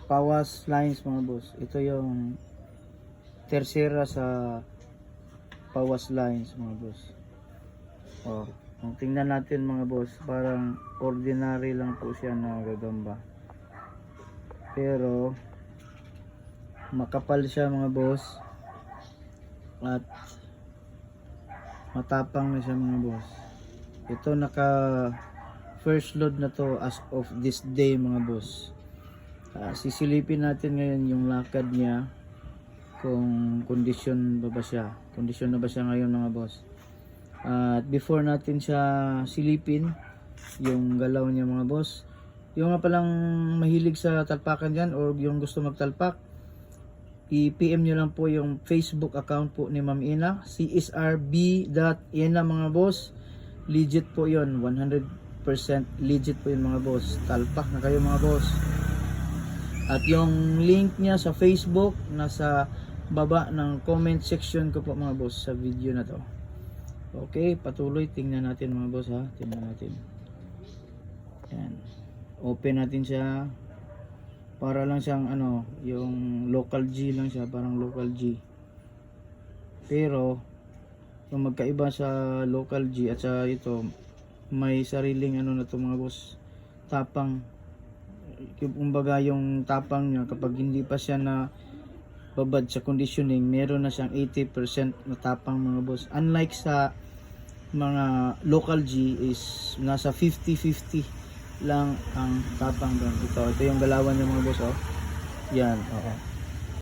Pawas lines mga boss. Ito yung tercera sa pawas lines mga boss. Oh, kung tingnan natin mga boss, parang ordinary lang po siya na gagamba. Pero makapal siya mga boss. At matapang na siya mga boss. Ito naka first load na to as of this day mga boss. Sisilipin natin ngayon yung lakad niya, kung kondisyon ba siya, kondisyon na ba siya ngayon mga boss. At before natin siya silipin yung galaw niya mga boss, yung nga palang mahilig sa talpakan dyan o yung gusto magtalpak, i-PM nyo lang po yung Facebook account po ni Ma'am Ina, csrb.ina mga boss. Legit po yon, 100% legit po yung mga boss. Talpak na kayo mga boss. At yung link niya sa Facebook nasa baba ng comment section ko po mga boss sa video na to. Okay, patuloy tingnan natin mga boss ha. Tingnan natin. Yan. Open natin siya. Para lang siyang ano, yung local G lang siya, parang local G. Pero yung magkaiba sa local G at sa ito, may sariling ano na to mga boss, tapang. Kumbaga yung tapang niya kapag hindi pa siya na babad sa conditioning, meron na siyang 80% na tapang mga boss. Unlike sa mga local G is nasa 50-50 lang ang tapang doon. Ito yung galawan niya mga boss, oh. Yan, oo.